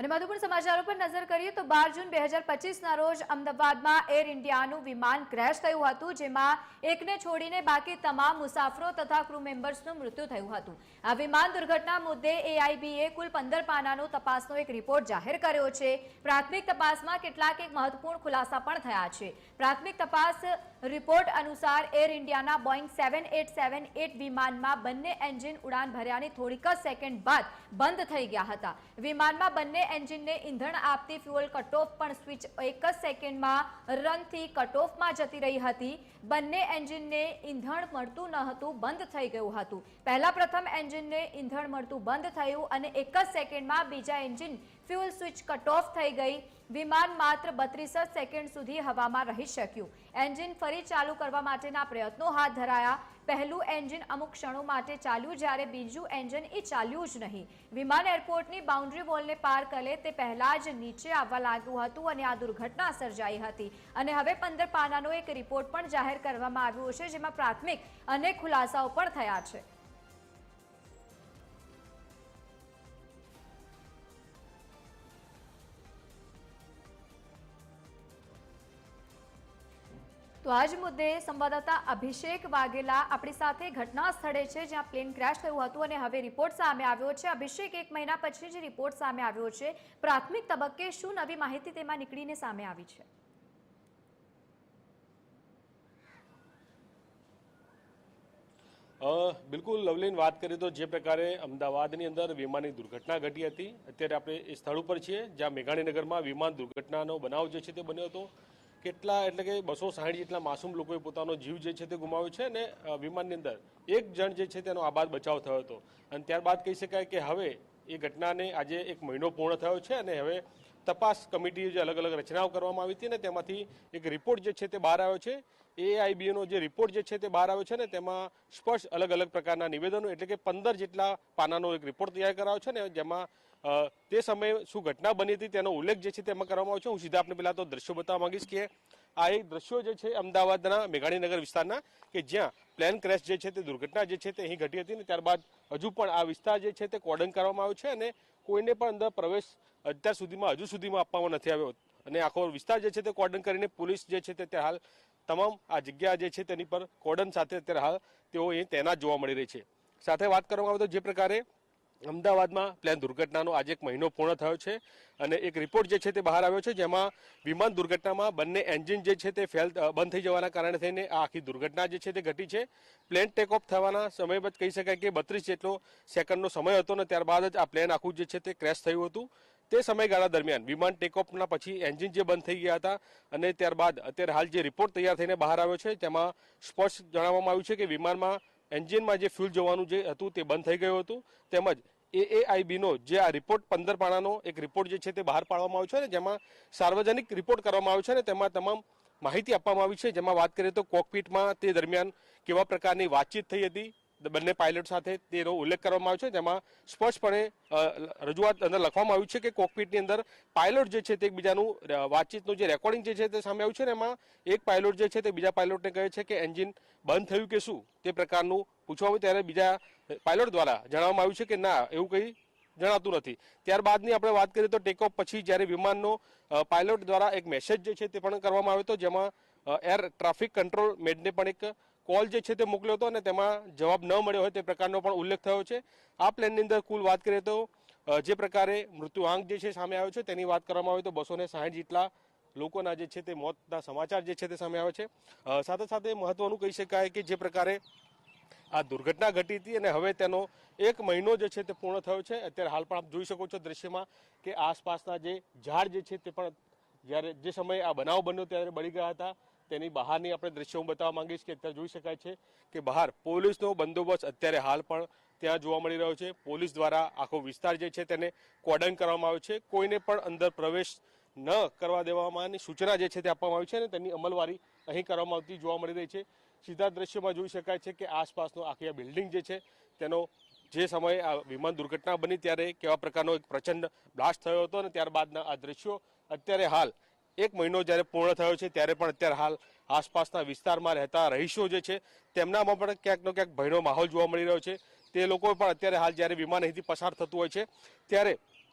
અને મહત્વપૂર્ણ સમાચારો પર નજર કરીએ તો 12 જૂન 2025ના રોજ અમદાવાદમાં એર ઇન્ડિયાનું વિમાન ક્રેશ થયું હતું, જેમાં એકને છોડીને બાકી તમામ મુસાફરો તથા ક્રૂ મેમ્બર્સનું મૃત્યુ થયું હતું। આ વિમાન દુર્ઘટના મુદ્દે એઆઈબીએ કુલ 15 પાનાનો તપાસનો એક રિપોર્ટ જાહેર કર્યો છે। પ્રાથમિક તપાસમાં કેટલાક એક મહત્વપૂર્ણ ખુલાસા પણ થયા છે। પ્રાથમિક તપાસ રિપોર્ટ અનુસાર એર ઇન્ડિયાના બોઈંગ 7878 વિમાનમાં બંને એન્જિન ઉડાન ભર્યાની થોડીક જ સેકન્ડ બાદ બંધ થઈ ગયા હતા। વિમાનમાં બંને એન્જિનને ઈંધણ આપતી ફ્યુઅલ કટઓફ પણ સ્વિચ એક જ સેકન્ડમાં રનથી કટઓફમાં જતી રહી હતી। બંને એન્જિનને ઈંધણ મળતું ન હતું, બંધ થઈ ગયું હતું। પહેલા પ્રથમ એન્જિનને ઈંધણ મળતું બંધ થયું અને એક જ સેકન્ડમાં બીજા એન્જિન ફ્યુઅલ સ્વિચ કટઓફ થઈ ગઈ। વિમાન માત્ર 32 સેકન્ડ સુધી હવામાં રહી શક્યું। એન્જિન ફરી ચાલુ કરવા માટેના પ્રયત્નો હાથ ધરાયા। પહેલું એન્જિન અમુક ક્ષણો માટે ચાલ્યું, જ્યારે બીજું એન્જિન ચાલ્યું જ નહીં। વિમાન એરપોર્ટની બાઉન્ડ્રી વોલને પાર કરે તે પહેલા જ નીચે આવવા લાગ્યું હતું અને આ દુર્ઘટના સર્જાઈ હતી। અને હવે 15 પાનાનો એક રિપોર્ટ પણ જાહેર કરવામાં આવ્યો છે, જેમાં પ્રાથમિક અનેક ખુલાસાઓ પણ થયા છે। તો આજ મુદ્દે સંવાદદાતા અભિષેક વાઘેલા આપણી સાથે ઘટના સ્થળે છે, જ્યાં પ્લેન ક્રેશ થયું હતું અને હવે રિપોર્ટ સામે આવ્યો છે। અભિષેક, 1 મહિના પછી જે રિપોર્ટ સામે આવ્યો છે, પ્રાથમિક તબક્કે શું નવી માહિતી તેમાં નીકળીને સામે આવી છે? બિલકુલ લવલીન, વાત કરીએ તો જે પ્રકારે અમદાવાદની અંદર વિમાનની દુર્ઘટના ઘટી હતી, અત્યારે આપણે એ સ્થળ ઉપર છીએ જ્યાં મેઘાણીનગરમાં વિમાન દુર્ઘટનાનો બનાવ જે છે તે બન્યો હતો। કેટલા એટલે કે 260 જેટલા માસૂમ લોકોએ પોતાનો જીવ જે છે તે ગુમાવ્યો છે અને વિમાનની અંદર એક જણ જે છે તેનો આબાદ બચાવ થયો હતો। અને ત્યારબાદ કહી શકાય કે હવે એ ઘટનાને આજે 1 મહિનો પૂર્ણ થયો છે અને હવે તપાસ કમિટી જે અલગ અલગ રચનાઓ કરવામાં આવી હતી ને તેમાંથી એક રિપોર્ટ જે છે તે બહાર આવ્યો છે। એઆઈબીનો જે રિપોર્ટ જે છે તે બહાર આવ્યો છે ને તેમાં સ્પષ્ટ અલગ અલગ પ્રકારના નિવેદનો એટલે કે 15 જેટલા પાનાનો એક રિપોર્ટ તૈયાર કરાયો છે ને જેમાં તે સમયે શું ઘટના બની હતી તેનો ઉલ્લેખ જે છે તેમાં કરવામાં આવ્યો છે। હું સીધા આપણે પહેલા તો દ્રશ્યો બતાવવા માંગીશ કે આ એક દ્રશ્યો જે છે અમદાવાદના મેઘાણીનગર વિસ્તારના કે જ્યાં પ્લેન ક્રેશ જે છે તે દુર્ઘટના જે છે તે અહીં ઘટી હતી ને ત્યારબાદ હજુ પણ આ વિસ્તાર જે છે તે કોર્ડન કરવામાં આવ્યો છે અને કોઈને પણ અંદર પ્રવેશ અત્યાર સુધીમાં હજુ સુધીમાં આપવામાં નથી આવ્યો અને આખો વિસ્તાર જે છે તે કોર્ડન કરીને પોલીસ જે છે તે હાલ તમામ આ જગ્યા જે છે તેની પર કોર્ડન સાથે અત્યારે હાલ તેઓ અહીં તૈનાત જોવા મળી રહી છે। સાથે વાત કરવામાં આવે તો જે પ્રકારે અમદાવાદમાં પ્લેન દુર્ઘટનાનો આજે 1 મહિનો પૂર્ણ થયો છે અને એક રિપોર્ટ જે છે તે બહાર આવ્યો છે જેમાં વિમાન દુર્ઘટનામાં બંને એન્જિન જે છે તે બંધ થઈ જવાના કારણે થઈને આ આખી દુર્ઘટના જે છે તે ઘટી છે। પ્લેન ટેક ઓફ થવાના સમય બાદ કહી શકાય કે 32 જેટલો સેકન્ડનો સમય હતો ને ત્યારબાદ જ આ પ્લેન આખું જે છે તે ક્રેશ થયું હતું। તે સમયગાળા દરમિયાન વિમાન ટેકઓફના પછી એન્જિન જે બંધ થઈ ગયા હતા અને ત્યારબાદ અત્યારે હાલ જે રિપોર્ટ તૈયાર થઈને બહાર આવ્યો છે તેમાં સ્પષ્ટ જણાવવામાં આવ્યું છે કે વિમાનમાં એન્જિનમાં જે ફ્યુલ જવાનું જે હતું તે બંધ થઈ ગયું હતું। તેમજ એઆઈબીનો જે આ રિપોર્ટ 15 પાનાનો એક રિપોર્ટ જે છે તે બહાર પાડવામાં આવ્યો છે અને જેમાં સાર્વજનિક રિપોર્ટ કરવામાં આવ્યો છે અને તેમાં તમામ માહિતી આપવામાં આવી છે। જેમાં વાત કરીએ તો કોકપીટમાં તે દરમિયાન કેવા પ્રકારની વાતચીત થઈ હતી બંને પાયલટ સાથે તેનો ઉલ્લેખ કરવામાં આવ્યો છે। જેમાં સ્પષ્ટપણે રજૂઆત અંદર લખવામાં આવ્યું છે કે કોકપીટની અંદર પાયલોટ જે છે તે એકબીજાનું વાતચીતનું જે રેકોર્ડિંગ જે છે તે સામે આવ્યું છે ને એમાં એક પાયલોટ જે છે તે બીજા પાયલોટને કહે છે કે એન્જિન બંધ થયું કે શું તે પ્રકારનું પૂછવામાં આવ્યું ત્યારે બીજા પાયલોટ દ્વારા જણાવવામાં આવ્યું છે કે ના, એવું કંઈ જણાતું નથી। ત્યારબાદની આપણે વાત કરીએ તો ટેક ઓફ પછી જ્યારે વિમાનનો પાયલોટ દ્વારા એક મેસેજ જે છે તે પણ કરવામાં આવ્યો હતો જેમાં એર ટ્રાફિક કંટ્રોલ મેડને પણ એક કોલ જે છે તે મોકલ્યો હતો અને તેમાં જવાબ ન મળ્યો હોય તે પ્રકારનો પણ ઉલ્લેખ થયો છે। આ પ્લેનની અંદર કુલ વાત કરીએ તો જે પ્રકારે મૃત્યુઆંક જે છે સામે આવ્યો છે તેની વાત કરવામાં આવે તો 260 જેટલા લોકોના જે છે તે મોતના સમાચાર જે છે તે સામે આવે છે। સાથે સાથે મહત્વનું કહી શકાય કે જે પ્રકારે આ દુર્ઘટના ઘટી હતી અને હવે તેનો 1 મહિનો જે છે તે પૂર્ણ થયો છે। અત્યારે હાલ પણ આપ જોઈ શકો છો દ્રશ્યમાં કે આસપાસના જે ઝાડ જે છે તે પણ જ્યારે જે સમયે આ બનાવ બન્યો ત્યારે બળી ગયા હતા તેની બહારની આપણે દ્રશ્યો હું બતાવવા માંગીશ કે અત્યારે જોઈ શકાય છે કે બહાર પોલીસનો બંદોબસ્ત અત્યારે હાલ પણ ત્યાં જોવા મળી રહ્યો છે। પોલીસ દ્વારા આખો વિસ્તાર જે છે તેને કોર્ડન કરવામાં આવ્યો છે। કોઈને પણ અંદર પ્રવેશ ન કરવા દેવામાંની સૂચના જે છે તે આપવામાં આવી છે અને તેની અમલવારી અહીં કરવામાં આવતી જોવા મળી રહી છે। સીધા દ્રશ્યમાં જોઈ શકાય છે કે આસપાસનો આખી આ બિલ્ડિંગ જે છે તેનો જે સમયે આ વિમાન દુર્ઘટના બની ત્યારે કેવા પ્રકારનો એક પ્રચંડ બ્લાસ્ટ થયો હતો અને ત્યારબાદના આ દ્રશ્યો અત્યારે હાલ 1 મહિનો જ્યારે પૂર્ણ થયો છે ત્યારે પણ અત્યારે હાલ આસપાસના વિસ્તારમાં રહેતા રહીશો જે છે તેમનામાં પણ ક્યાંકનો ક્યાંક ભયનો માહોલ જોવા મળી રહ્યો છે। તે લોકો પણ અત્યારે હાલ જ્યારે વિમાન અહીંથી પસાર થતું હોય છે ત્યારે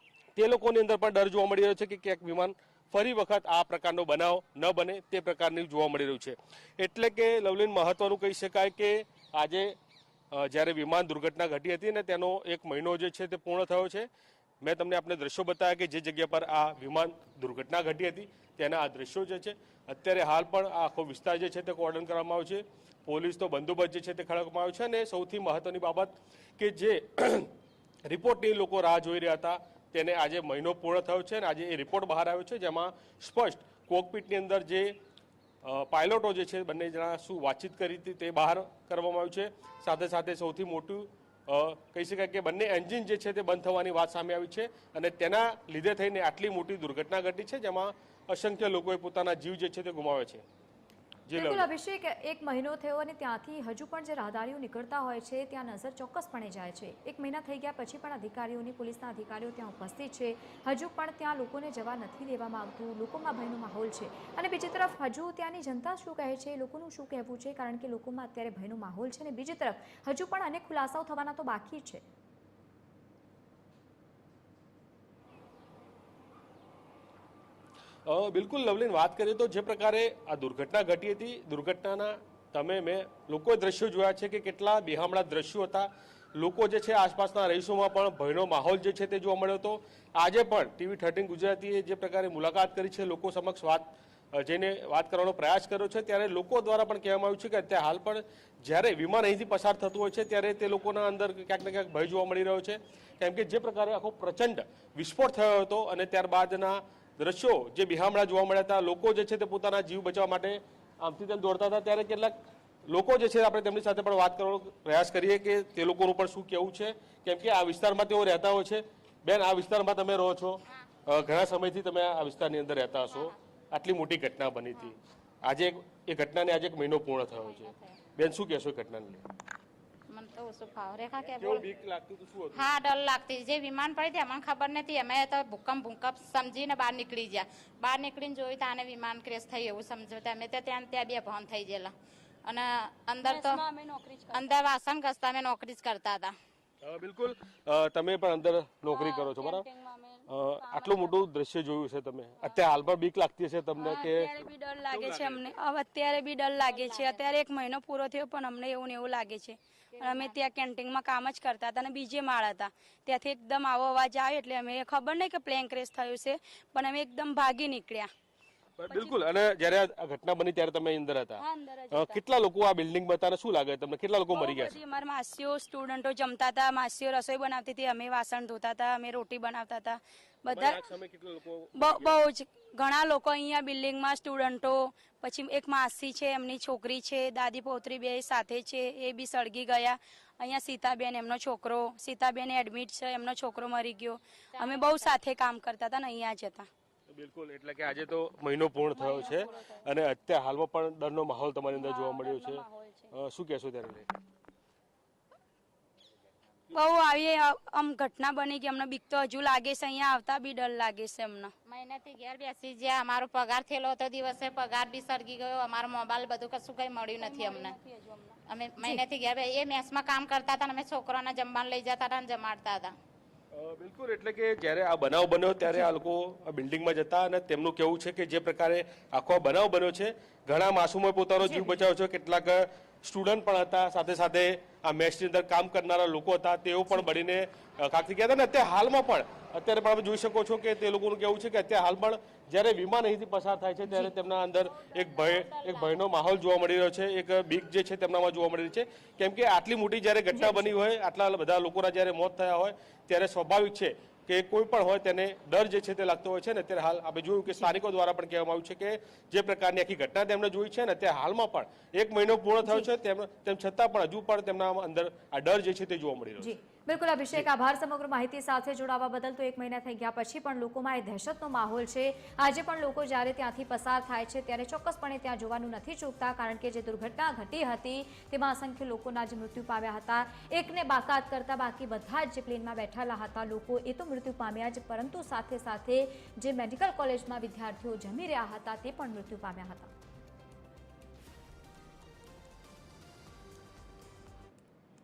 તે લોકોની અંદર પણ ડર જોવા મળી રહ્યો છે કે ક્યાંક વિમાન ફરી વખત આ પ્રકારનો બનાવ ન બને તે પ્રકારની જોવા મળી રહ્યું છે. એટલે કે લવલીન મહત્વનું કહી શકાય કે આજે જ્યારે વિમાન દુર્ઘટના ઘટી હતી ને તેનો 1 મહિનો જે છે તે પૂર્ણ થયો છે. મેં તમને આપણે દ્રશ્યો બતાવ્યા કે જે જગ્યા પર આ વિમાન દુર્ઘટના ઘટી હતી તેના આ દ્રશ્યો જે છે. અત્યારે હાલ પણ આ આખો વિસ્તાર જે છે તે કોર્ડન કરવામાં આવ્યો છે. પોલીસનો બંદોબસ્ત જે છે તે ખડકવામાં આવ્યો છે. અને સૌથી મહત્વની બાબત કે જે રિપોર્ટની લોકો રાહ જોઈ રહ્યા હતા તેને આજે મહિનો પૂર્ણ થયો છે અને આજે એ રિપોર્ટ બહાર આવ્યો છે, જેમાં સ્પષ્ટ કોકપીટની અંદર જે પાયલોટો જે છે બંને જણા શું વાતચીત કરી હતી તે બહાર કરવામાં આવ્યું છે. સાથે સાથે સૌથી મોટું કહી શકાય કે બંને એન્જિન જે છે તે બંધ થવાની વાત સામે આવી છે અને તેના લીધે થઈને આટલી મોટી દુર્ઘટના ઘટી છે, જેમાં અસંખ્ય લોકોએ પોતાના જીવ જે છે તે ગુમાવ્યા છે. બિલકુલ અભિષેક, 1 મહિનો થયો અને ત્યાંથી હજુ પણ જે રાહદારીઓ નીકળતા હોય છે ત્યાં નજર ચોક્કસપણે જાય છે. 1 મહિના થઈ ગયા પછી પણ અધિકારીઓની, પોલીસના અધિકારીઓ ત્યાં ઉપસ્થિત છે. હજુ પણ ત્યાં લોકોને જવા નથી દેવામાં આવતું. લોકોમાં ભયનો માહોલ છે. અને બીજી તરફ હજુ ત્યાંની જનતા શું કહે છે, લોકોનું શું કહેવું છે, કારણ કે લોકોમાં અત્યારે ભયનો માહોલ છે. અને બીજી તરફ હજુ પણ અનેક ખુલાસાઓ થવાના તો બાકી છે. બિલકુલ લવલીન, વાત કરીએ તો જે પ્રકારે આ દુર્ઘટના ઘટી હતી, દુર્ઘટનાના મેં લોકોએ દ્રશ્યો જોયા છે કે કેટલા બેહામણા દ્રશ્યો હતા. લોકો જે છે આસપાસના રહીશોમાં પણ ભયનો માહોલ જે છે તે જોવા મળ્યો હતો. આજે પણ TV13 ગુજરાતીએ જે પ્રકારે મુલાકાત કરી છે, લોકો સમક્ષ જઈને વાત કરવાનો પ્રયાસ કર્યો છે, ત્યારે લોકો દ્વારા પણ કહેવામાં આવ્યું છે કે અત્યારે હાલ પણ જ્યારે વિમાન અહીંથી પસાર થતું હોય છે ત્યારે તે લોકોના અંદર ક્યાંક ને ક્યાંક ભય જોવા મળી રહ્યો છે. કેમ કે જે પ્રકારે આખો પ્રચંડ વિસ્ફોટ થયો હતો અને ત્યારબાદના દ્રશ્યો જે બિહામણા જોવા મળ્યા હતા, લોકો જે છે તે પોતાના જીવ બચાવવા માટે આમથી તેમ દોડતા હતા, ત્યારે કેટલાક લોકો જે છે આપણે તેમની સાથે પણ વાત કરવાનો પ્રયાસ કરીએ કે તે લોકોનું પણ શું કહેવું છે. કેમ કે આ વિસ્તારમાં તેઓ રહેતા હોય છે. બેન, આ વિસ્તારમાં તમે રહો છો, ઘણા સમયથી તમે આ વિસ્તારની અંદર રહેતા હશો. આટલી મોટી ઘટના બની હતી, આજે એ ઘટનાને આજે 1 મહિનો પૂર્ણ થયો છે. બેન, શું કહેશો એ ઘટનાને? મને તો ઓછું ફાવ રેખા કે કેવું બીક લાગતું હતું, શું હતું? હા, ડર લાગતી. જે વિમાન પડી હતી અમને ખબર નથી. અમે તો ભૂકંપ સમજીને બહાર નીકળી ગયા. બહાર નીકળીને જોયું તો આને વિમાન ક્રેશ થઈ એવું સમજો. અમે તો ત્યાં બે ભાન થઈ ગયેલા. અને અંદર તો અંદર વાસણ ઘસતા અમે નોકરી જ કરતા હતા. બિલકુલ, તમે પણ અંદર નોકરી કરો છો, બરાબર? આટલું મોટું દ્રશ્ય જોયું છે તમે. અત્યારે હાલ પણ બીક લાગતી હશે તમને? કે અત્યારે બી ડર લાગે છે અમને. અત્યારે બી ડર લાગે છે. અત્યારે 1 મહિનો પૂરો થયો પણ અમને એવું ને એવું લાગે છે. અમે ત્યાં કેન્ટીનમાં કામ જ કરતા હતા અને બીજે માળ હતા. ત્યાંથી એકદમ આવો અવાજ આવ્યો એટલે અમે ખબર નહીં કે પ્લેન ક્રેશ થયું છે, પણ અમે એકદમ ભાગી નીકળ્યા. બિલકુલ. અને જ્યારે આ ઘટના બની ત્યારે તમે અંદર હતા, કેટલા લોકો આ બિલ્ડિંગમાં હતા? શું લાગે તમને, કેટલા લોકો મરી ગયા? અમારા માસીઓ, સ્ટુડન્ટો જમતા હતા, માસીઓ રસોઈ બનાવતી હતી, અમે વાસણ ધોતા હતા, અમે રોટી બનાવતા હતા. બધા બહુ જ ઘણા લોકો અહીંયા બિલ્ડિંગમાં, સ્ટુડન્ટો, પછી એક માસી છે, એમની છોકરી છે, દાદી પોતરી બે સાથે છે, એ બી સળગી ગયા. અહીંયા સીતાબેન, એમનો છોકરો, સીતાબેન એડમિટ છે, એમનો છોકરો મરી ગયો. અમે બહુ સાથે કામ કરતા હતા ને અહીંયા જ હતા. બિલકુલ. એટલે કે આજે તો મહિનો પૂર્ણ થયો છે અને અત્યારે હાલમાં પણ ડરનો માહોલ તમારી અંદર જોવા મળ્યો છે. શું કહેશો ત્યારે? બહુ આવી આમ ઘટના બની ગઈ. અમને બીક તો હજુ લાગે છે. અહીંયા આવતા બી ડર લાગે છે અમને. મહિનાથી ઘેર બેસી જ્યાં અમારો પગાર થયેલો હતો દિવસે, પગાર બી સળગી ગયો. અમારો મોબાઈલ બધું કશું કઈ મળ્યું નથી અમને. અમે મહિનાથી ઘેર એ મેસમાં કામ કરતા હતા, અમે છોકરાને જમવાનું લઈ જતા હતા અને જમાડતા હતા. બિલકુલ. એટલે કે જ્યારે આ બનાવ બન્યો ત્યારે આ લોકો બિલ્ડિંગમાં જતા અને તેમનું કહેવું છે કે જે પ્રકારે આખો આ બનાવ બન્યો છે, ઘણા માસૂમોએ પોતાનો જીવ બચાવ્યો છે, કેટલાક સ્ટુડન્ટ પણ હતા, સાથે સાથે આ મેસની અંદર કામ કરનારા લોકો હતા, તેઓ પણ બળીને ખાક થઈ ગયા હતા. અને અત્યારે હાલમાં પણ તમે જોઈ શકો છો કે તે લોકોનું કહેવું છે કે અત્યારે હાલ પણ જ્યારે વિમાન અહીંથી પસાર થાય છે ત્યારે તેમના અંદર એક ભયનો માહોલ જોવા મળી રહ્યો છે, એક બીક જે છે તેમનામાં જોવા મળી રહી છે. કેમ કે આટલી મોટી જ્યારે ઘટના બની હોય, આટલા બધા લોકોના જ્યારે મોત થયા હોય, ત્યારે સ્વાભાવિક છે કે કોઈ પણ હોય તેને ડર જે છે તે લાગતો હોય છે. ને અત્યારે હાલ આપણે જોયું કે સ્થાનિકો દ્વારા પણ કહેવામાં આવ્યું છે કે જે પ્રકારની આખી ઘટના તેમણે જોઈ છે ને અત્યારે હાલમાં પણ 1 મહિનો પૂર્ણ થયો છે, તેમ છતાં પણ હજુ પણ તેમના અંદર આ ડર જે છે તે જોવા મળી રહ્યો છે. બિલકુલ અભિષેક, આભાર સમગ્ર માહિતી સાથે જોડાવા બદલ. તો 1 મહિના થઈ ગયા પછી પણ લોકોમાં એ દહેશતનો માહોલ છે. આજે પણ લોકો જ્યારે ત્યાંથી પસાર થાય છે ત્યારે ચોક્કસપણે ત્યાં જોવાનું નથી ચૂકતા, કારણ કે જે દુર્ઘટના ઘટી હતી તેમાં અસંખ્ય લોકોના જે મૃત્યુ પામ્યા હતા, એકને બાકાત કરતા બાકી બધા જ જે પ્લેનમાં બેઠેલા હતા લોકો એ તો મૃત્યુ પામ્યા જ, પરંતુ સાથે સાથે જે મેડિકલ કોલેજમાં વિદ્યાર્થીઓ જમી રહ્યા હતા તે પણ મૃત્યુ પામ્યા હતા.